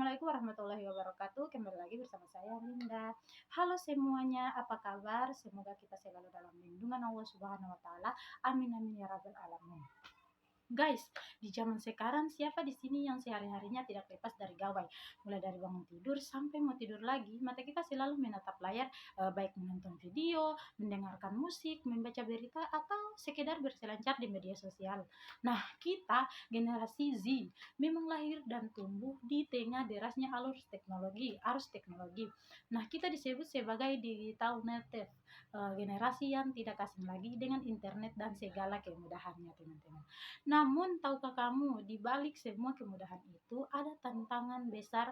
Assalamualaikum warahmatullahi wabarakatuh. Kembali lagi bersama saya Linda. Halo semuanya, apa kabar? Semoga kita selalu dalam lindungan Allah Subhanahu wa taala. Amin amin ya rabbal alamin. Guys, di zaman sekarang siapa di sini yang sehari-harinya tidak lepas dari gawai? Mulai dari bangun tidur sampai mau tidur lagi, mata kita selalu menatap layar, baik menonton video, mendengarkan musik, membaca berita, atau sekedar berselancar di media sosial. Nah, kita generasi Z memang lahir dan tumbuh di tengah derasnya arus teknologi. Nah, kita disebut sebagai digital native, generasi yang tidak asing lagi dengan internet dan segala kemudahannya, teman-teman. Namun tahukah kamu, di balik semua kemudahan itu ada tantangan besar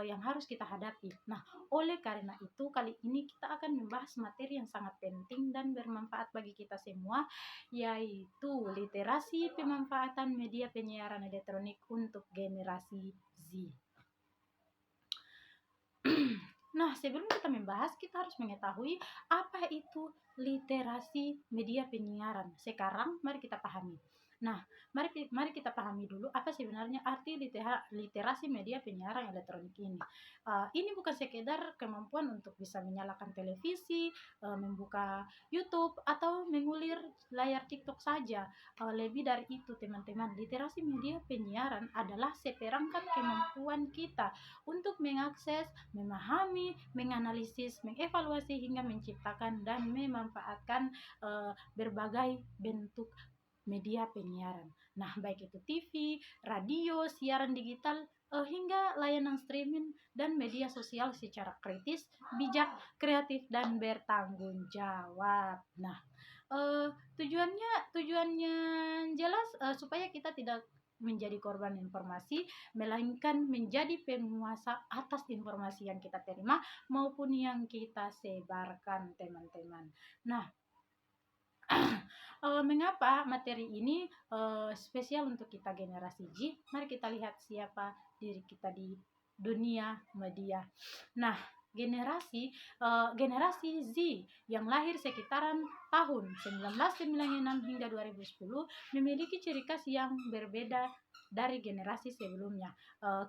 yang harus kita hadapi. Nah, oleh karena itu kali ini kita akan membahas materi yang sangat penting dan bermanfaat bagi kita semua, yaitu literasi pemanfaatan media penyiaran elektronik untuk generasi Z. Nah, sebelum kita membahas, kita harus mengetahui apa itu literasi media penyiaran. Sekarang, mari kita pahami. Nah, mari kita pahami dulu apa sebenarnya arti literasi media penyiaran elektronik ini. Ini bukan sekedar kemampuan untuk bisa menyalakan televisi, membuka YouTube, atau mengulir layar TikTok saja. Lebih dari itu, teman-teman, literasi media penyiaran adalah seperangkat kemampuan kita untuk mengakses, memahami, menganalisis, mengevaluasi hingga menciptakan dan memanfaatkan berbagai bentuk media penyiaran. Nah, baik itu TV, radio, siaran digital, hingga layanan streaming dan media sosial secara kritis, bijak, kreatif, dan bertanggung jawab. Nah, tujuannya jelas supaya kita tidak menjadi korban informasi, melainkan menjadi penguasa atas informasi yang kita terima maupun yang kita sebarkan, teman-teman. Nah, mengapa materi ini spesial untuk kita generasi Z? Mari kita lihat siapa diri kita di dunia media. Nah, generasi Z yang lahir sekitaran tahun 1996 hingga 2010 memiliki ciri khas yang berbeda dari generasi sebelumnya.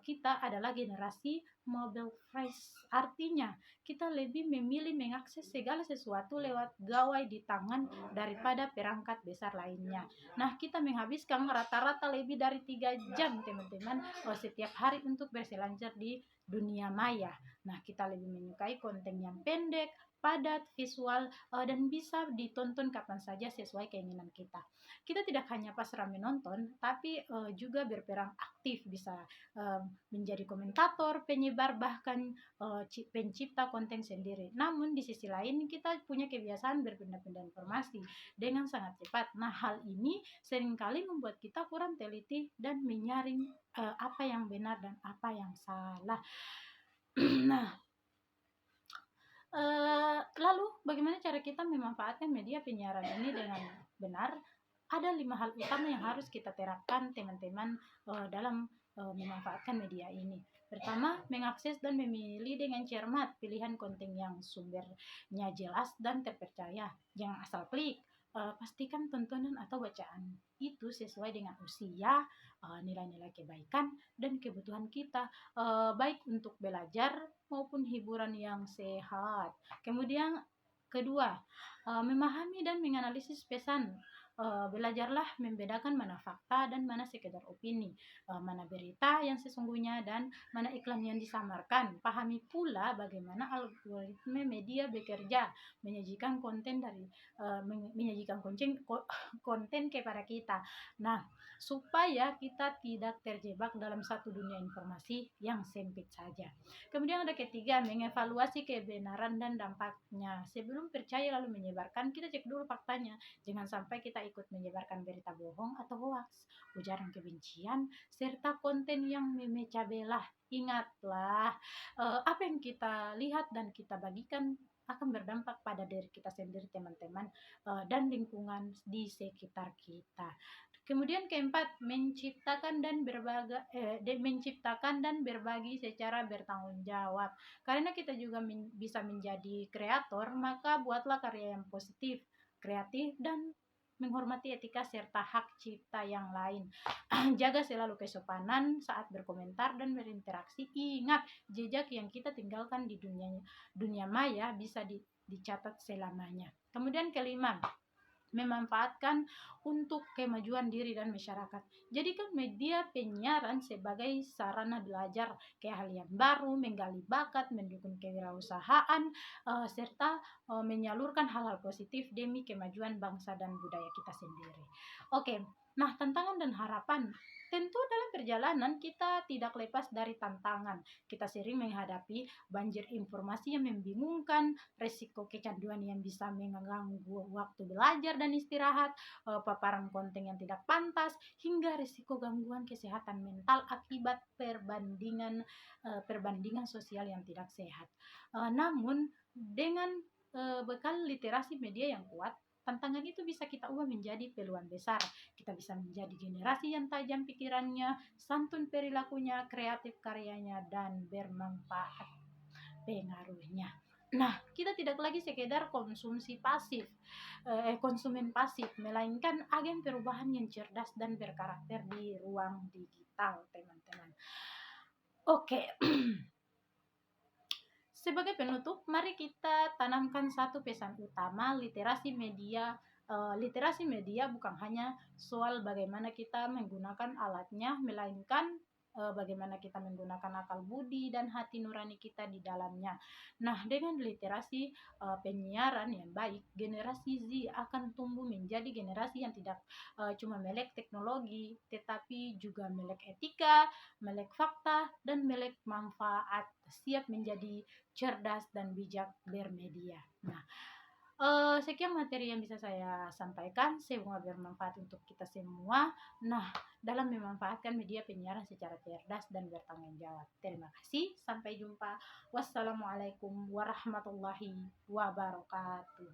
Kita adalah generasi mobile first, artinya kita lebih memilih mengakses segala sesuatu lewat gawai di tangan daripada perangkat besar lainnya. Nah, kita menghabiskan rata-rata lebih dari 3 jam, teman-teman, setiap hari untuk berselancar di dunia maya. Nah, kita lebih menyukai konten yang pendek, padat, visual, dan bisa ditonton kapan saja sesuai keinginan kita. Kita tidak hanya pasrah menonton, tapi juga berperan aktif, bisa menjadi komentator, penyebar, bahkan pencipta konten sendiri. Namun di sisi lain kita punya kebiasaan berpindah-pindah informasi dengan sangat cepat. Nah, hal ini seringkali membuat kita kurang teliti dan menyaring apa yang benar dan apa yang salah. Nah, lalu bagaimana cara kita memanfaatkan media penyiaran ini dengan benar? Ada 5 hal utama yang harus kita terapkan, teman-teman, dalam memanfaatkan media ini. Pertama, mengakses dan memilih dengan cermat pilihan konten yang sumbernya jelas dan terpercaya. Jangan asal klik. Pastikan tontonan atau bacaan itu sesuai dengan usia, nilai-nilai kebaikan, dan kebutuhan kita, baik untuk belajar maupun hiburan yang sehat. Kemudian kedua, memahami dan menganalisis pesan. Belajarlah membedakan mana fakta dan mana sekedar opini, mana berita yang sesungguhnya dan mana iklan yang disamarkan. Pahami pula bagaimana algoritma media bekerja, menyajikan konten kepada kita. Nah, supaya kita tidak terjebak dalam satu dunia informasi yang sempit saja. Kemudian ada ketiga, mengevaluasi kebenaran dan dampaknya. Sebelum percaya lalu menyebarkan, kita cek dulu faktanya. Jangan sampai kita ikut menyebarkan berita bohong atau hoaks, ujaran kebencian, serta konten yang memecah belah. Ingatlah, apa yang kita lihat dan kita bagikan akan berdampak pada diri kita sendiri, teman-teman, dan lingkungan di sekitar kita. Kemudian keempat, menciptakan dan berbagi secara bertanggung jawab. Karena kita juga bisa menjadi kreator, maka buatlah karya yang positif, kreatif, dan menghormati etika serta hak cipta yang lain. Jaga selalu kesopanan saat berkomentar dan berinteraksi. Ingat, jejak yang kita tinggalkan di dunia maya bisa dicatat selamanya. Kemudian kelima, memanfaatkan untuk kemajuan diri dan masyarakat. Jadikan media penyiaran sebagai sarana belajar keahlian baru, menggali bakat, mendukung kewirausahaan, serta menyalurkan hal-hal positif demi kemajuan bangsa dan budaya kita sendiri. Oke, nah tantangan dan harapan. Tentu dalam perjalanan kita tidak lepas dari tantangan. Kita sering menghadapi banjir informasi yang membingungkan, resiko kecanduan yang bisa mengganggu waktu belajar dan istirahat, paparan konten yang tidak pantas, hingga resiko gangguan kesehatan mental akibat perbandingan sosial yang tidak sehat. Namun dengan bekal literasi media yang kuat, tantangan itu bisa kita ubah menjadi peluang besar. Kita bisa menjadi generasi yang tajam pikirannya, santun perilakunya, kreatif karyanya, dan bermanfaat pengaruhnya. Nah, kita tidak lagi sekedar konsumen pasif, melainkan agen perubahan yang cerdas dan berkarakter di ruang digital, teman-teman. Oke. Sebagai penutup, mari kita tanamkan satu pesan utama, literasi media. Literasi media bukan hanya soal bagaimana kita menggunakan alatnya, melainkan bagaimana kita menggunakan akal budi dan hati nurani kita di dalamnya. Nah, dengan literasi penyiaran yang baik, generasi Z akan tumbuh menjadi generasi yang tidak cuma melek teknologi, tetapi juga melek etika, melek fakta, dan melek manfaat, siap menjadi cerdas dan bijak bermedia. Nah, sekian materi yang bisa saya sampaikan, semoga bermanfaat untuk kita semua. Nah, dalam memanfaatkan media penyiaran secara cerdas dan bertanggung jawab. Terima kasih, sampai jumpa. Wassalamualaikum warahmatullahi wabarakatuh.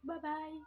Bye-bye.